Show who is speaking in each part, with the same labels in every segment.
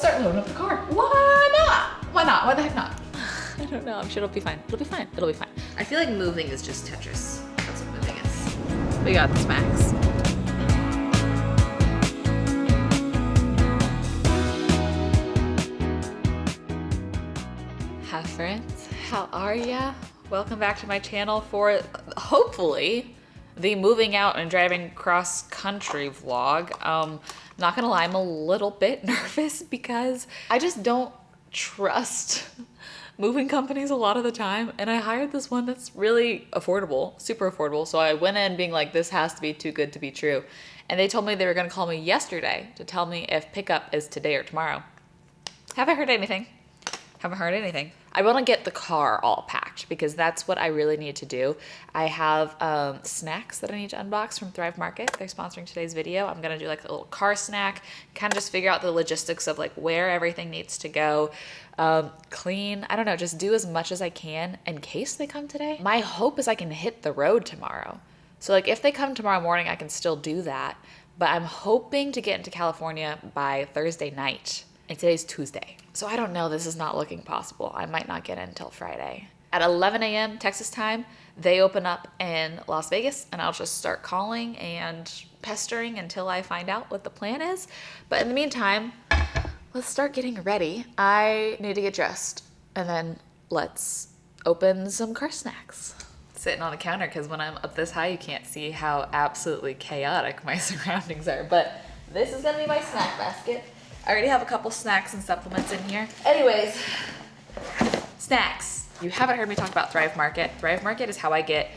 Speaker 1: start loading up the car. Why not? Why not? Why the heck not? I don't know. I'm sure it'll be fine. It'll be fine. It'll be fine.
Speaker 2: I feel like moving is just Tetris. That's what moving is.
Speaker 1: We got this, Max. Hi friends, how are ya? Welcome back to my channel for hopefully the moving out and driving cross country vlog. Not gonna lie, I'm a little bit nervous because I just don't trust moving companies a lot of the time, and I hired this one that's really affordable, super affordable. So I went in being like, this has to be too good to be true. And they told me they were gonna call me yesterday to tell me if pickup is today or tomorrow. Haven't heard anything. Haven't heard anything. I want to get the car all packed because that's what I really need to do. I have snacks that I need to unbox from Thrive Market. They're sponsoring today's video. I'm going to do like a little car snack, kind of just figure out the logistics of like where everything needs to go, clean. I don't know, just do as much as I can in case they come today. My hope is I can hit the road tomorrow. So like if they come tomorrow morning, I can still do that. But I'm hoping to get into California by Thursday night. And today's Tuesday. So I don't know, this is not looking possible. I might not get in until Friday. At 11 a.m. Texas time, they open up in Las Vegas, and I'll just start calling and pestering until I find out what the plan is. But in the meantime, let's start getting ready. I need to get dressed, and then let's open some car snacks. Sitting on the counter, because when I'm up this high, you can't see how absolutely chaotic my surroundings are. But this is gonna be my snack basket. I already have a couple snacks and supplements in here. Anyways, snacks. You haven't heard me talk about Thrive Market. Thrive Market is how I get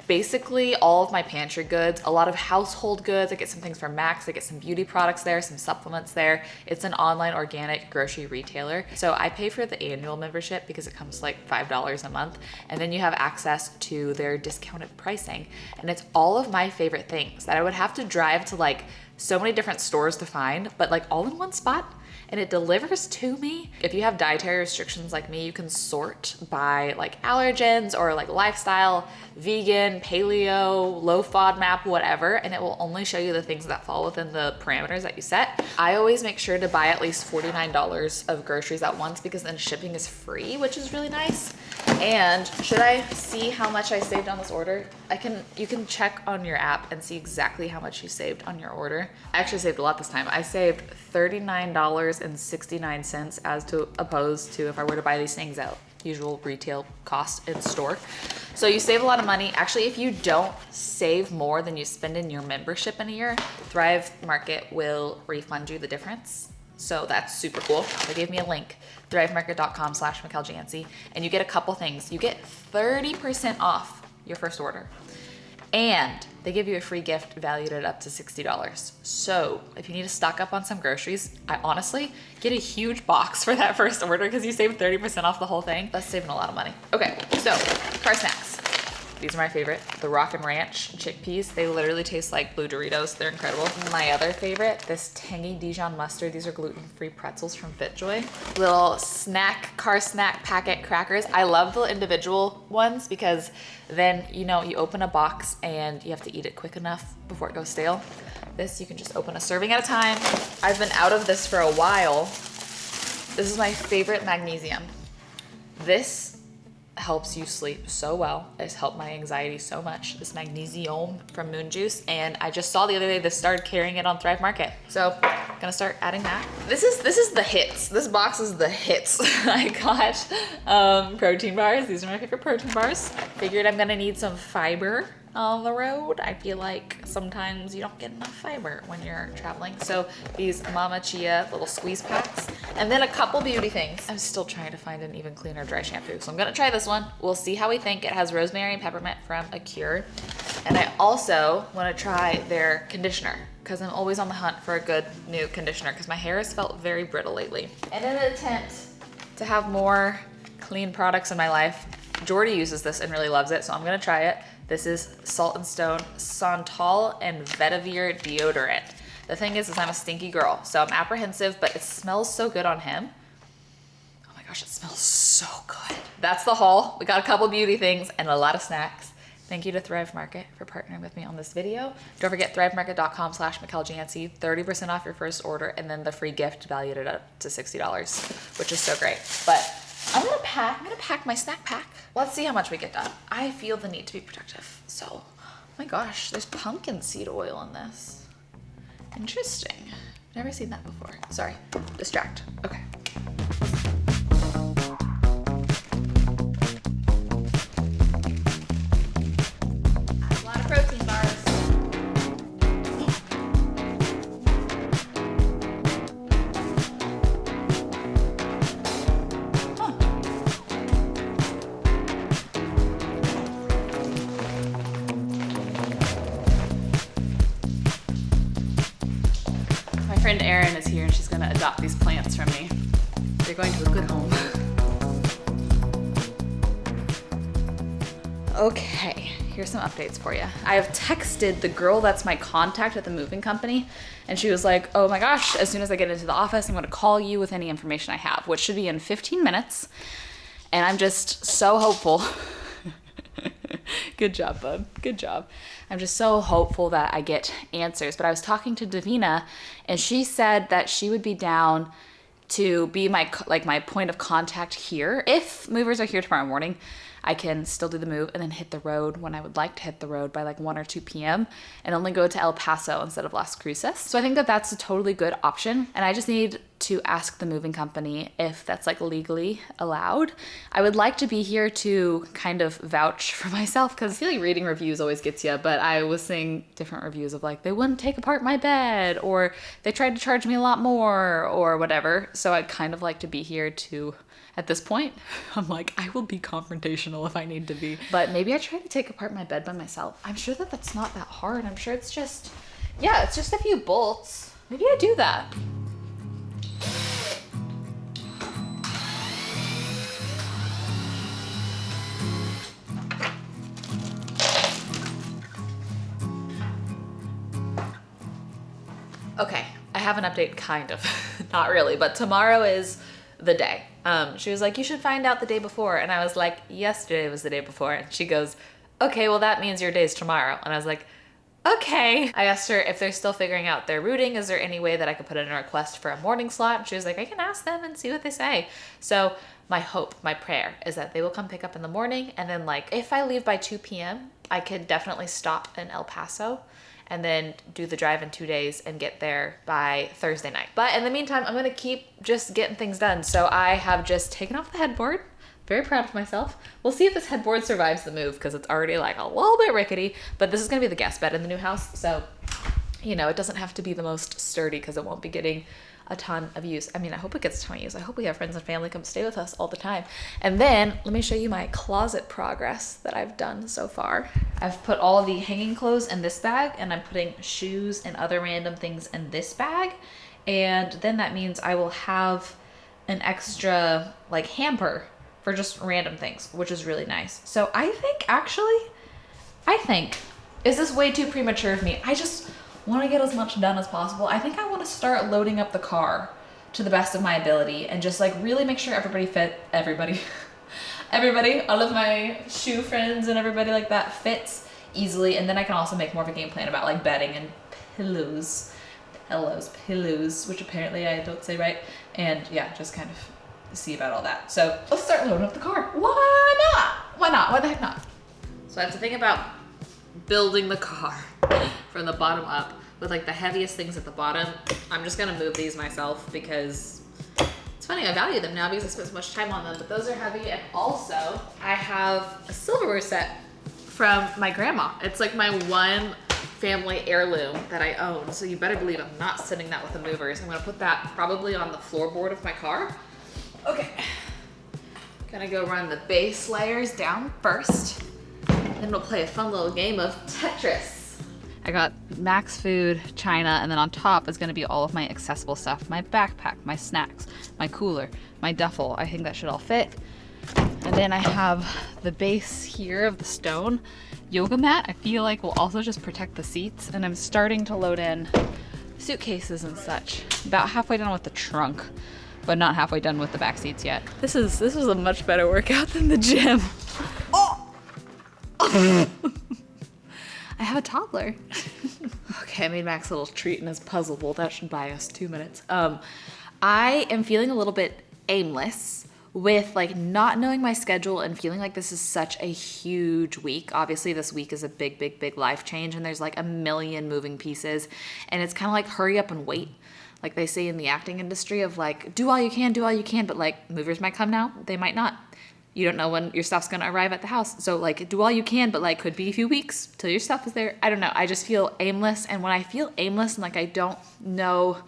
Speaker 1: basically all of my pantry goods, a lot of household goods. I get some things from Max. I get some beauty products there, some supplements there. It's an online organic grocery retailer. So I pay for the annual membership because it comes to like $5 a month. And then you have access to their discounted pricing. And it's all of my favorite things that I would have to drive to like so many different stores to find, but like all in one spot, and it delivers to me. If you have dietary restrictions like me, you can sort by like allergens or like lifestyle, vegan, paleo, low FODMAP, whatever, and it will only show you the things that fall within the parameters that you set. I always make sure to buy at least $49 of groceries at once because then shipping is free, which is really nice. And should I see how much I saved on this order? You can check on your app and see exactly how much you saved on your order. I actually saved a lot this time. I saved $39.69 as opposed to if I were to buy these things at usual retail cost in store. So you save a lot of money. Actually, if you don't save more than you spend in your membership in a year, Thrive Market will refund you the difference. So that's super cool. They gave me a link, thrivemarket.com/Michelle Janse, and you get a couple things. You get 30% off your first order, and they give you a free gift valued at up to $60. So if you need to stock up on some groceries, I honestly get a huge box for that first order because you save 30% off the whole thing. That's saving a lot of money. Okay, so car snacks. These are my favorite, the Rock and Ranch chickpeas. They literally taste like blue Doritos. They're incredible. My other favorite, this tangy Dijon mustard. These are gluten-free pretzels from FitJoy. Little car snack packet crackers. I love the individual ones because then, you know, you open a box and you have to eat it quick enough before it goes stale. This, you can just open a serving at a time. I've been out of this for a while. This is my favorite magnesium. This helps you sleep so well. It's helped my anxiety so much. This magnesium from Moon Juice, and I just saw the other day they started carrying it on Thrive Market. So I'm gonna start adding that. This is the hits. This box is the hits. I got protein bars. These are my favorite protein bars. Figured I'm gonna need some fiber on the road. I feel like sometimes you don't get enough fiber when you're traveling. So these Mama Chia little squeeze packs, and then a couple beauty things. I'm still trying to find an even cleaner dry shampoo. So I'm gonna try this one. We'll see how we think. It has rosemary and peppermint from Acure. And I also wanna try their conditioner because I'm always on the hunt for a good new conditioner because my hair has felt very brittle lately. And in an attempt to have more clean products in my life, Jordy uses this and really loves it, so I'm gonna try it. This is Salt and Stone Santal and Vetiver deodorant. The thing is I'm a stinky girl, so I'm apprehensive, but it smells so good on him. Oh my gosh, it smells so good. That's the haul. We got a couple beauty things and a lot of snacks. Thank you to Thrive Market for partnering with me on this video. Don't forget thrivemarket.com/Michelle Janse, 30% off your first order, and then the free gift valued it up to $60, which is so great. But I'm gonna pack my snack pack. Let's see how much we get done. I feel the need to be productive. So, oh my gosh, there's pumpkin seed oil in this. Interesting. Never seen that before. Sorry, distract. Okay. Protein bars. Huh. My friend Erin is here and she's gonna adopt these plants from me. They're going to a good home. Okay. Here's some updates for you. I have texted the girl that's my contact at the moving company, and she was like, oh my gosh, as soon as I get into the office, I'm gonna call you with any information I have, which should be in 15 minutes. And I'm just so hopeful. Good job, bub, good job. I'm just so hopeful that I get answers. But I was talking to Davina, and she said that she would be down to be my point of contact here. If movers are here tomorrow morning, I can still do the move and then hit the road when I would like to hit the road by like 1 or 2 p.m. and only go to El Paso instead of Las Cruces. So I think that that's a totally good option. And I just need to ask the moving company if that's like legally allowed. I would like to be here to kind of vouch for myself because I feel like reading reviews always gets you, but I was seeing different reviews of like, they wouldn't take apart my bed, or they tried to charge me a lot more, or whatever. So I'd kind of like to be here to, at this point, I'm like, I will be confrontational if I need to be. But maybe I try to take apart my bed by myself. I'm sure that that's not that hard. I'm sure it's just, yeah, it's just a few bolts. Maybe I do that. Okay, I have an update, kind of. Not really, but tomorrow is the day. She was like, you should find out the day before. And I was like, yesterday was the day before. And she goes, okay, well that means your day's tomorrow. And I was like, okay. I asked her if they're still figuring out their routing. Is there any way that I could put in a request for a morning slot? And she was like, I can ask them and see what they say. So my hope, my prayer is that they will come pick up in the morning. And then like, if I leave by 2 p.m., I could definitely stop in El Paso and then do the drive in 2 days and get there by Thursday night. But in the meantime, I'm gonna keep just getting things done. So I have just taken off the headboard. Very proud of myself. We'll see if this headboard survives the move because it's already like a little bit rickety, but this is gonna be the guest bed in the new house. So, you know, it doesn't have to be the most sturdy because it won't be getting a ton of use. I mean, I hope it gets a ton of use. I hope we have friends and family come stay with us all the time. And then let me show you my closet progress that I've done so far. I've put all of the hanging clothes in this bag, and I'm putting shoes and other random things in this bag. And then that means I will have an extra like hamper for just random things, which is really nice. So I think, is this way too premature of me? I just want to get as much done as possible. I think I want to start loading up the car to the best of my ability and just like really make sure everybody, all of my shoe friends and everybody like that fits easily. And then I can also make more of a game plan about like bedding and pillows, which apparently I don't say right. And yeah, just kind of see about all that. So let's start loading up the car. Why not? Why not? Why the heck not? So I have to think about building the car from the bottom up with like the heaviest things at the bottom. I'm just gonna move these myself because it's funny, I value them now because I spent so much time on them, but those are heavy. And also I have a silverware set from my grandma. It's like my one family heirloom that I own. So you better believe I'm not sending that with the movers. I'm gonna put that probably on the floorboard of my car. Okay, gonna go run the base layers down first. Then we'll play a fun little game of Tetris. I got max food, China, and then on top is gonna be all of my accessible stuff. My backpack, my snacks, my cooler, my duffel. I think that should all fit. And then I have the base here of the stone yoga mat. I feel like will also just protect the seats. And I'm starting to load in suitcases and such. About halfway done with the trunk, but not halfway done with the back seats yet. This was a much better workout than the gym. Oh! I have a toddler. Okay, I made Max a little treat in his puzzle bowl. That should buy us 2 minutes. I am feeling a little bit aimless with like not knowing my schedule and feeling like this is such a huge week. Obviously this week is a big life change and there's like a million moving pieces and it's kind of like hurry up and wait. Like they say in the acting industry of like, do all you can, but like movers might come now, they might not. You don't know when your stuff's gonna arrive at the house. So like do all you can, but like could be a few weeks till your stuff is there. I don't know, I just feel aimless. And when I feel aimless and like I don't know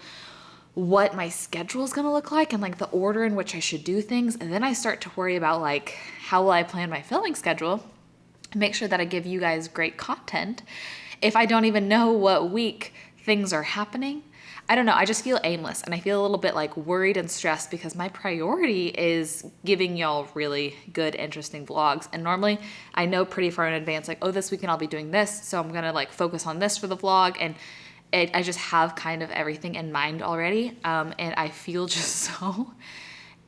Speaker 1: what my schedule is gonna look like and like the order in which I should do things, and then I start to worry about like, how will I plan my filming schedule and make sure that I give you guys great content if I don't even know what week things are happening. I don't know, I just feel aimless and I feel a little bit like worried and stressed because my priority is giving y'all really good, interesting vlogs. And normally I know pretty far in advance, like, oh, this weekend I'll be doing this, so I'm gonna like focus on this for the vlog. And I just have kind of everything in mind already. And I feel just so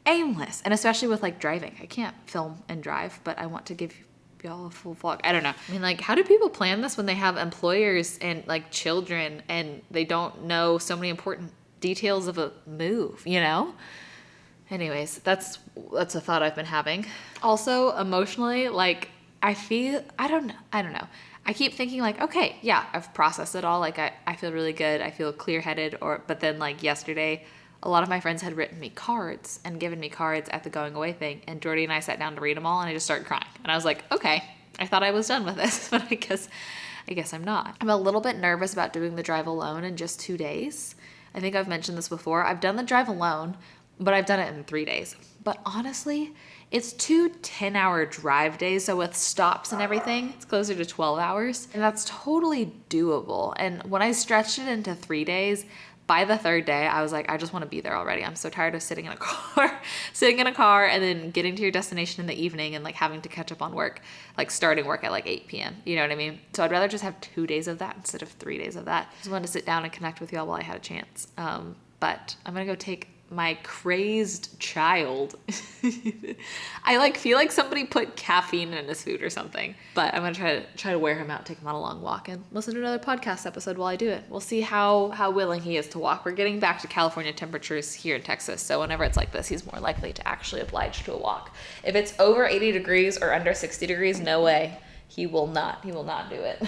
Speaker 1: aimless. And especially with like driving, I can't film and drive, but I want to give y'all a full vlog. I don't know. I mean, like, how do people plan this when they have employers and like children and they don't know so many important details of a move, you know? Anyways, that's a thought I've been having. Also, emotionally, like, I don't know. I keep thinking like, okay, yeah, I've processed it all. Like I feel really good. I feel clear-headed. But then like yesterday, a lot of my friends had written me cards and given me cards at the going away thing. And Jordy and I sat down to read them all and I just started crying. And I was like, okay, I thought I was done with this, but I guess I'm not. I'm a little bit nervous about doing the drive alone in just 2 days. I think I've mentioned this before. I've done the drive alone, but I've done it in 3 days. But honestly, it's 2 10-hour drive days, so with stops and everything, it's closer to 12 hours, and that's totally doable. And when I stretched it into 3 days, by the 3rd day, I was like, I just want to be there already. I'm so tired of sitting in a car and then getting to your destination in the evening and like having to catch up on work, like starting work at like 8 p.m. You know what I mean? So I'd rather just have 2 days of that instead of 3 days of that. Just wanted to sit down and connect with y'all while I had a chance. But I'm gonna go take my crazed child. I like feel like somebody put caffeine in his food or something, but I'm gonna try to wear him out, take him on a long walk and listen to another podcast episode while I do it. We'll see how willing he is to walk. We're getting back to California temperatures here in Texas, so whenever it's like this, he's more likely to actually oblige to a walk. If it's over 80 degrees or under 60 degrees, no way. He will not do it.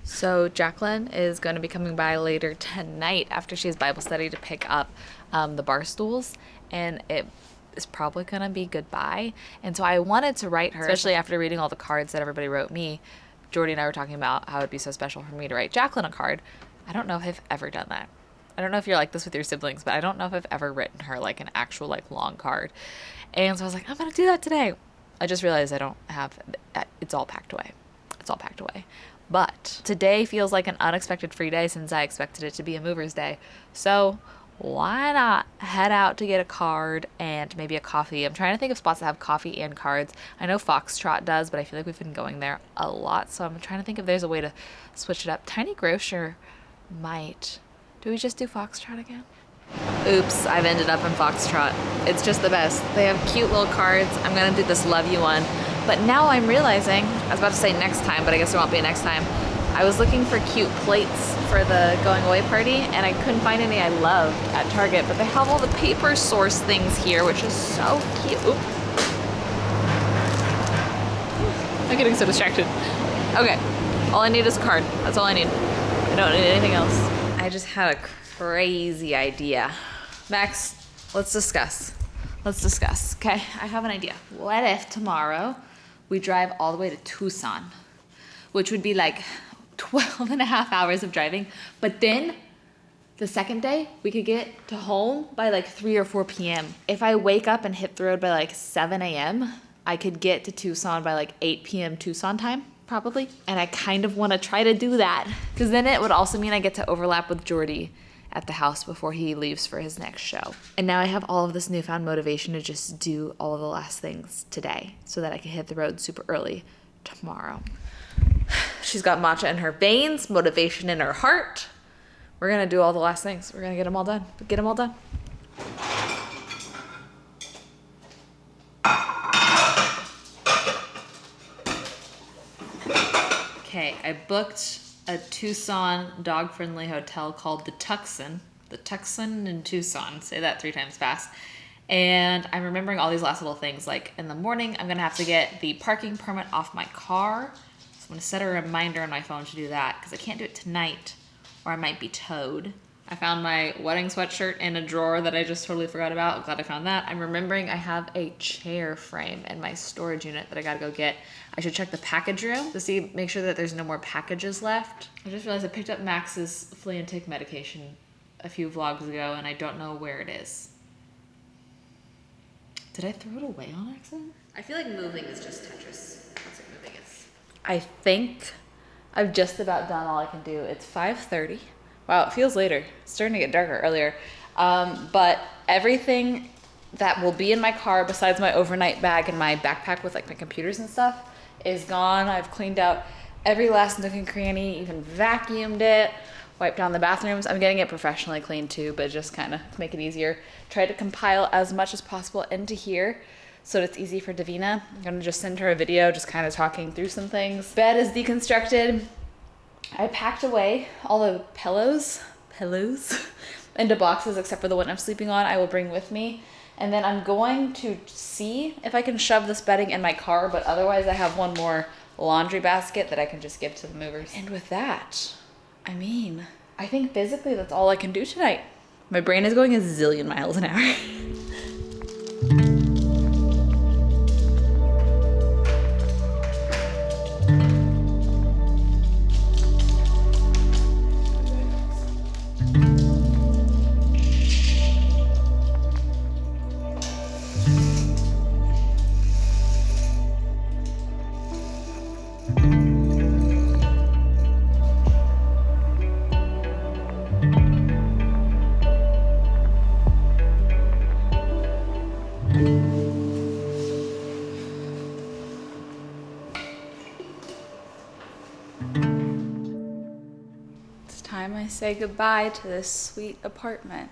Speaker 1: So Jacqueline is going to be coming by later tonight after she has Bible study to pick up the bar stools, and it is probably going to be goodbye. And so I wanted to write her, especially after reading all the cards that everybody wrote me. Jordy and I were talking about how it'd be so special for me to write Jacqueline a card. I don't know if I've ever done that. I don't know if you're like this with your siblings, but I don't know if I've ever written her like an actual like long card. And so I was like, I'm going to do that today. I just realized I don't have, it's all packed away. But today feels like an unexpected free day since I expected it to be a mover's day. So why not head out to get a card and maybe a coffee? I'm trying to think of spots that have coffee and cards. I know Foxtrot does, but I feel like we've been going there a lot. So I'm trying to think if there's a way to switch it up. Tiny Grocer might. Do we just do Foxtrot again? Oops, I've ended up in Foxtrot. It's just the best. They have cute little cards. I'm gonna do this love you one. But now I'm realizing, I was about to say next time, but I guess there won't be a next time. I was looking for cute plates for the going away party and I couldn't find any I loved at Target, but they have all the paper source things here, which is so cute. Oop. I'm getting so distracted. Okay, all I need is a card. That's all I need. I don't need anything else. I just had a crazy idea. Max, let's discuss. Okay, I have an idea. What if tomorrow we drive all the way to Tucson, which would be like 12 and a half hours of driving, but then the second day we could get to home by like 3 or 4 p.m. If I wake up and hit the road by like 7 a.m., I could get to Tucson by like 8 p.m. Tucson time, probably. And I kind of want to try to do that because then it would also mean I get to overlap with Jordy at the house before he leaves for his next show. And now I have all of this newfound motivation to just do all of the last things today so that I can hit the road super early tomorrow. She's got matcha in her veins, motivation in her heart. We're gonna do all the last things. We're gonna get them all done. Okay, I booked a Tucson dog-friendly hotel called the Tucson. The Tucson in Tucson. Say that 3 times fast. And I'm remembering all these last little things. Like in the morning, I'm gonna have to get the parking permit off my car. So I'm gonna set a reminder on my phone to do that because I can't do it tonight or I might be towed. I found my wedding sweatshirt in a drawer that I just totally forgot about. I'm glad I found that. I'm remembering I have a chair frame in my storage unit that I gotta go get. I should check the package room to make sure that there's no more packages left. I just realized I picked up Max's flea and tick medication a few vlogs ago and I don't know where it is. Did I throw it away on accident?
Speaker 2: I feel like moving is just Tetris. That's what moving is.
Speaker 1: I think I've just about done all I can do. It's 5:30. Wow, it feels later. It's starting to get darker earlier. But everything that will be in my car besides my overnight bag and my backpack with like my computers and stuff is gone. I've cleaned out every last nook and cranny, even vacuumed it, wiped down the bathrooms. I'm getting it professionally cleaned too, but just kind of to make it easier. Try to compile as much as possible into here so that it's easy for Davina. I'm gonna just send her a video just kind of talking through some things. Bed is deconstructed. I packed away all the pillows into boxes except for the one I'm sleeping on I will bring with me. And then I'm going to see if I can shove this bedding in my car, but otherwise I have one more laundry basket that I can just give to the movers. And with that, I mean, I think physically that's all I can do tonight. My brain is going a zillion miles an hour. Time I say goodbye to this sweet apartment.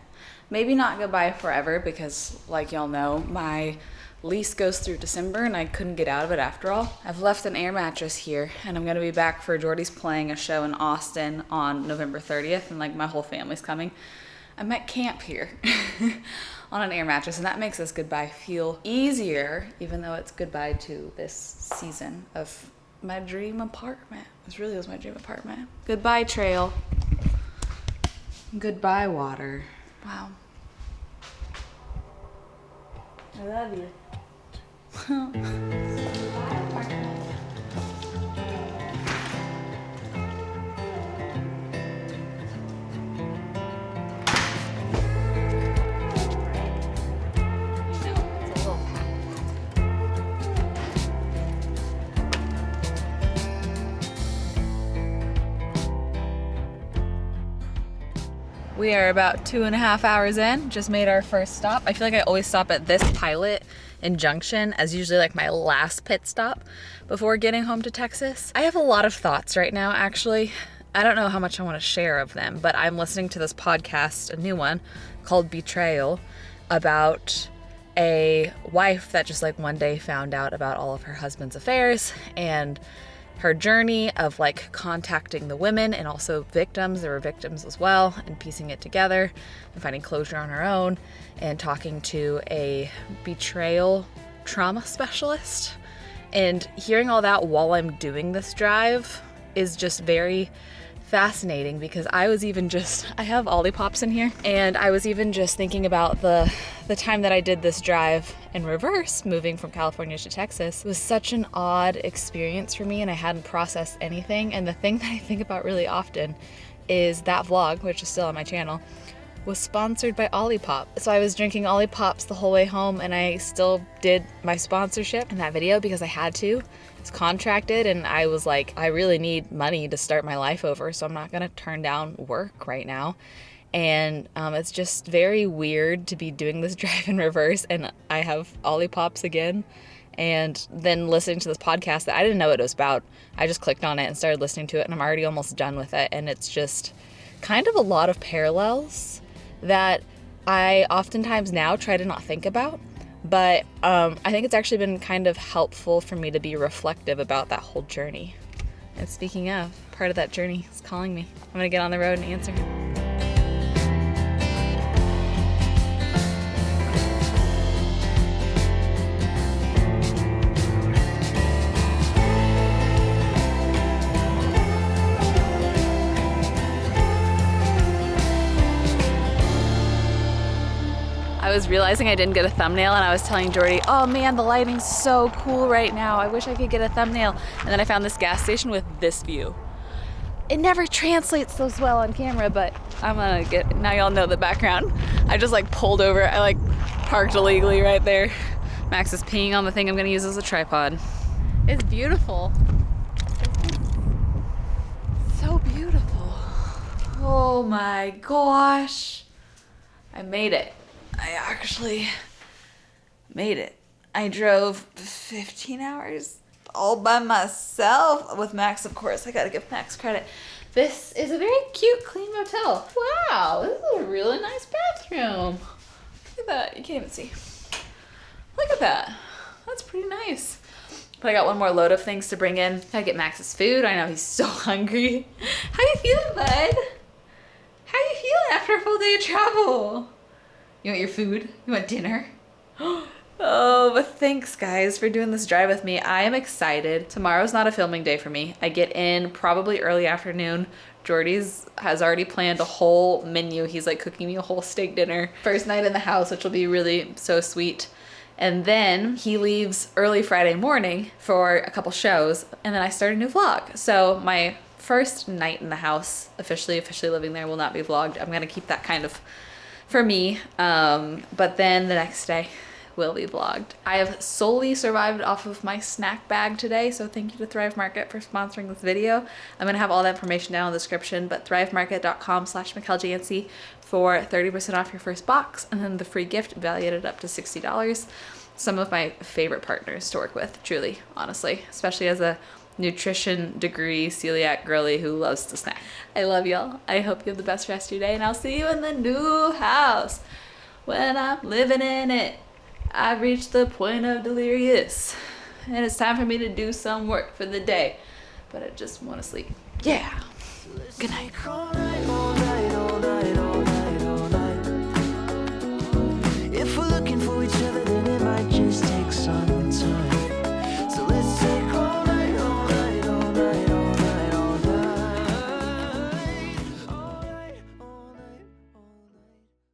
Speaker 1: Maybe not goodbye forever because, like y'all know, my lease goes through December and I couldn't get out of it after all. I've left an air mattress here and I'm gonna be back for Jordy's playing a show in Austin on November 30th and like my whole family's coming. I might camp here on an air mattress and that makes this goodbye feel easier, even though it's goodbye to this season of my dream apartment. This really was my dream apartment. Goodbye, trail. Goodbye, water. Wow. I love you. Goodbye, apartment. We are about 2.5 hours in, just made our first stop. I feel like I always stop at this Pilot and Junction as usually like my last pit stop before getting home to Texas. I have a lot of thoughts right now, actually. I don't know how much I want to share of them, but I'm listening to this podcast, a new one called Betrayal, about a wife that just like one day found out about all of her husband's affairs and her journey of like contacting the women and also victims. There were victims as well, and piecing it together and finding closure on her own and talking to a betrayal trauma specialist. And hearing all that while I'm doing this drive is just very fascinating because I have Ollipops in here, and I was even just thinking about the time that I did this drive in reverse, moving from California to Texas. It was such an odd experience for me and I hadn't processed anything. And the thing that I think about really often is that vlog, which is still on my channel, was sponsored by Ollipop. So I was drinking Ollipops the whole way home and I still did my sponsorship in that video because I had to. It's contracted and I was like, I really need money to start my life over, so I'm not gonna turn down work right now. And it's just very weird to be doing this drive in reverse and I have Ollipops again and then listening to this podcast that I didn't know what it was about. I just clicked on it and started listening to it and I'm already almost done with it, and it's just kind of a lot of parallels that I oftentimes now try to not think about. But I think it's actually been kind of helpful for me to be reflective about that whole journey. And speaking of, part of that journey is calling me. I'm gonna get on the road and answer him. I was realizing I didn't get a thumbnail and I was telling Jordy, oh man, the lighting's so cool right now. I wish I could get a thumbnail. And then I found this gas station with this view. It never translates so well on camera, but I'm gonna get, now y'all know the background. I just like pulled over, I like parked illegally right there. Max is peeing on the thing I'm gonna use as a tripod. It's beautiful. So beautiful. Oh my gosh. I made it. I actually made it. I drove 15 hours all by myself with Max, of course. I gotta give Max credit. This is a very cute, clean motel. Wow, this is a really nice bathroom. Look at that, you can't even see. Look at that, that's pretty nice. But I got one more load of things to bring in. Gotta get Max's food. I know he's so hungry. How you feeling, bud? How you feeling after a full day of travel? You want your food? You want dinner? Oh, but thanks guys for doing this drive with me. I am excited. Tomorrow's not a filming day for me. I get in probably early afternoon. Jordy's has already planned a whole menu. He's like cooking me a whole steak dinner. First night in the house, which will be really so sweet. And then he leaves early Friday morning for a couple shows. And then I start a new vlog. So my first night in the house, officially living there, will not be vlogged. I'm gonna keep that kind of for me, but then the next day will be vlogged. I have solely survived off of my snack bag today, so thank you to Thrive Market for sponsoring this video. I'm gonna have all that information down in the description, but thrivemarket.com/Michelle for 30% off your first box, and then the free gift valued up to $60. Some of my favorite partners to work with, truly, honestly, especially as a nutrition degree celiac girly who loves to snack. I love y'all. I hope you have the best rest of your day, and I'll see you in the new house when I'm living in it. I've reached the point of delirious, and it's time for me to do some work for the day, but I just want to sleep. Yeah. Good night.